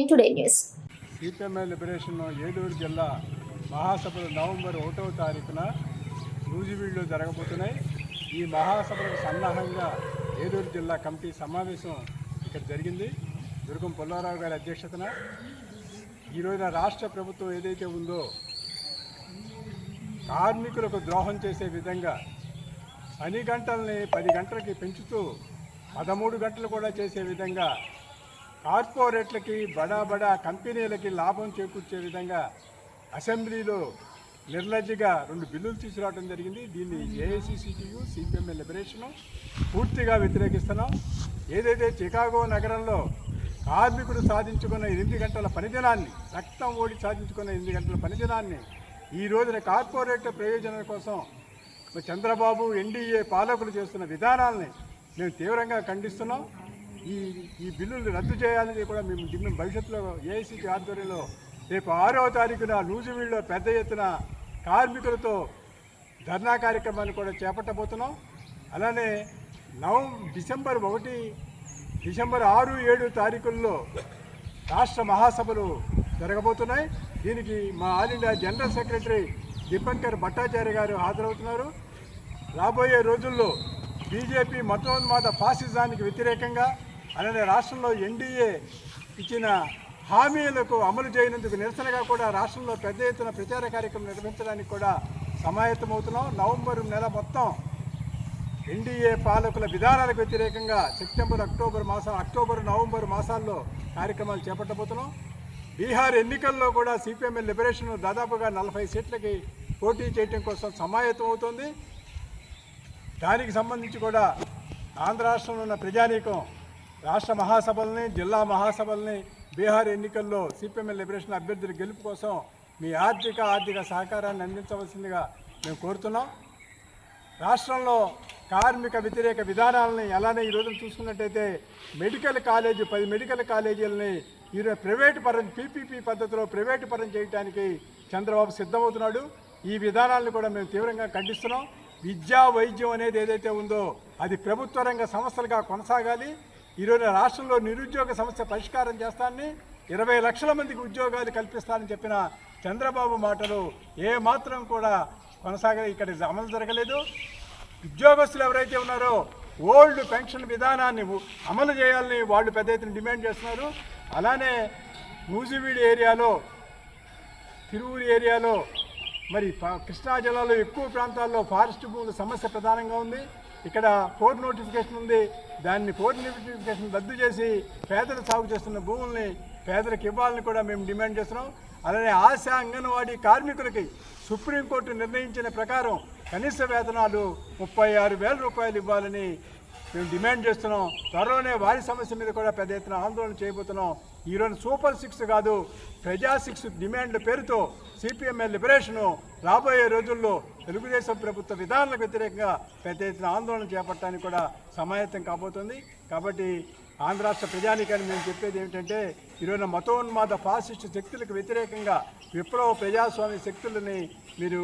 N2 News. సిపిఎంఐ liberation Eluru జిల్లా మహాసభలు November 1వ తారీఖున నూజివీడులో జరగబోతున్నాయి. ఈ మహాసభలకు సన్నాహంగా ఏలూరు జిల్లా కమిటీ సమావేశం ఇక్కడ జరిగింది. దుర్గం పుల్లారావు గారి అధ్యక్షతన ఈరోజున రాష్ట్ర ప్రభుత్వం ఏదైతే ఉందో కార్మికులకు ద్రోహం చేసే విధంగా పని గంటల్ని 10 గంటలకి పెంచుతూ 13 గంటలు కూడా చేసే విధంగా కార్పొరేట్లకి బడా కంపెనీలకి లాభం చేకూర్చే విధంగా అసెంబ్లీలో నిర్లజ్జగా 2 బిల్లులు తీసుకురావడం జరిగింది. దీన్ని ఏఐసిసిటియు సిపిఎంఐ లిబరేషను పూర్తిగా వ్యతిరేకిస్తున్నాం. ఏదైతే చికాగో నగరంలో కార్మికుడు సాధించుకున్న 8 గంటల పనిదినాన్ని, రక్తం ఓడి సాధించుకున్న 8 గంటల పనిదినాన్ని ఈ రోజున కార్పొరేట్ ప్రయోజనాల కోసం చంద్రబాబు ఎన్డీఏ పాలకులు చేస్తున్న విధానాలని మేము తీవ్రంగా ఖండిస్తున్నాం. ఈ బిల్లులు రద్దు చేయాలని కూడా మేము భవిష్యత్తులో ఏఐసిసి ఆధ్వర్యంలో రేపు 6వ తారీఖున నూజివీడులో పెద్ద ఎత్తున కార్మికులతో ధర్నా కార్యక్రమాన్ని కూడా చేపట్టబోతున్నాం. అలానే డిసెంబర్ 1, డిసెంబర్ 6, 7 తారీఖుల్లో రాష్ట్ర మహాసభలు జరగబోతున్నాయి. దీనికి మా all India general secretary Dipankar Bhattacharya గారు హాజరవుతున్నారు. రాబోయే రోజుల్లో బీజేపీ మతోన్మాద ఫాసిజానికి వ్యతిరేకంగా, అలానే రాష్ట్రంలో ఎన్డీఏ ఇచ్చిన హామీలకు అమలు చేయనందుకు నిరసనగా కూడా రాష్ట్రంలో పెద్ద ఎత్తున ప్రచార కార్యక్రమం నిర్వహించడానికి కూడా సమాయత్తమవుతున్నాం. నవంబర్ నెల మొత్తం ఎన్డీఏ పాలకుల విధానాలకు వ్యతిరేకంగా అక్టోబర్, నవంబర్ మాసాల్లో కార్యక్రమాలు చేపట్టబోతున్నాం. బీహార్ ఎన్నికల్లో కూడా సిపిఎంఐ లిబరేషన్ దాదాపుగా 40 సీట్లకి పోటీ చేయడం కోసం సమాయత్తం అవుతుంది. దానికి సంబంధించి కూడా ఆంధ్ర రాష్ట్రంలో ఉన్న ప్రజానీకం రాష్ట్ర మహాసభల్ని, జిల్లా మహాసభల్ని బీహార్ ఎన్నికల్లో సిపిఎంఐ లిబరేషన్ అభ్యర్థుల గెలుపు కోసం మీ ఆర్థిక సహకారాన్ని అందించవలసిందిగా మేము కోరుతున్నాం. రాష్ట్రంలో కార్మిక వ్యతిరేక విధానాలని అలానే ఈ రోజున చూసుకున్నట్టయితే 10 మెడికల్ కాలేజీలని ఈరోజు పీపీపీ పద్ధతిలో ప్రైవేటు పరం చేయడానికి చంద్రబాబు సిద్ధమవుతున్నాడు. ఈ విధానాలను కూడా మేము తీవ్రంగా ఖండిస్తున్నాం. విద్యా, వైద్యం అనేది ఏదైతే ఉందో అది ప్రభుత్వ రంగ సంస్థలుగా కొనసాగాలి. ఈరోజు రాష్ట్రంలో నిరుద్యోగ సమస్య పరిష్కారం చేస్తానని, 20 లక్షల మందికి ఉద్యోగాలు కల్పిస్తానని చెప్పిన చంద్రబాబు మాటలు ఏమాత్రం కూడా ఇక్కడ అమలు జరగలేదు. ఉద్యోగస్తులు ఎవరైతే ఉన్నారో ఓల్డ్ పెన్షన్ విధానాన్ని అమలు చేయాలని వాళ్ళు పెద్ద ఎత్తున డిమాండ్ చేస్తున్నారు. అలానే నూజివీడు ఏరియాలో, తిరువురు ఏరియాలో, మరి కృష్ణా జిల్లాలో ఎక్కువ ప్రాంతాల్లో ఫారెస్ట్ భూముల సమస్య ప్రధానంగా ఉంది. ఇక్కడ కోర్టు నోటిఫికేషన్ ఉంది. దాన్ని కోర్టు నోటిఫికేషన్ రద్దు చేసి పేదలు సాగు చేస్తున్న భూముల్ని పేదలకు ఇవ్వాలని కూడా మేము డిమాండ్ చేస్తున్నాం. అలానే ఆశా అంగన్వాడీ కార్మికులకి సుప్రీంకోర్టు నిర్ణయించిన ప్రకారం కనీస వేతనాలు 36,000 రూపాయలు ఇవ్వాలని మేము డిమాండ్ చేస్తున్నాం. త్వరలోనే వారి సమస్య మీద కూడా పెద్ద ఎత్తున ఆందోళన చేయబోతున్నాం. ఈరోజు సూపర్ 6 కాదు, ప్రజా 6 డిమాండ్ల పేరుతో సిపిఎంఐ లిబరేషను రాబోయే రోజుల్లో తెలుగుదేశం ప్రభుత్వ విధానాలకు వ్యతిరేకంగా పెద్ద ఎత్తున ఆందోళన చేపట్టడానికి కూడా సమాయత్తం కాబోతుంది. కాబట్టి ఆంధ్ర రాష్ట్ర ప్రజానీకాన్ని మేము చెప్పేది ఏమిటంటే, ఈరోజు మతోన్మాద ఫాసిస్ట్ శక్తులకు వ్యతిరేకంగా విప్లవ ప్రజాస్వామ్య శక్తులని మీరు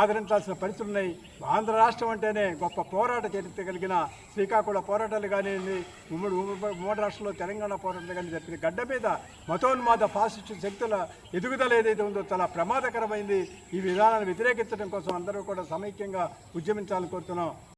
ఆదరించాల్సిన పరిస్థితులు ఉన్నాయి. ఆంధ్ర రాష్ట్రం అంటేనే గొప్ప పోరాట చరిత్ర కలిగిన శ్రీకాకుళ పోరాటాలు కానివ్వండి, ఉమ్మడి రాష్ట్రంలో తెలంగాణ పోరాటాలు కానీ జరిపిన గడ్డ మీద మతోన్మాద ఫాసిస్ట్ శక్తుల ఎదుగుదల ఏదైతే ఉందో చాలా ప్రమాదకరమైంది. ఈ విధానాన్ని వ్యతిరేకించడం కోసం అందరూ కూడా సమైక్యంగా ఉద్యమించాలని కోరుతున్నాం.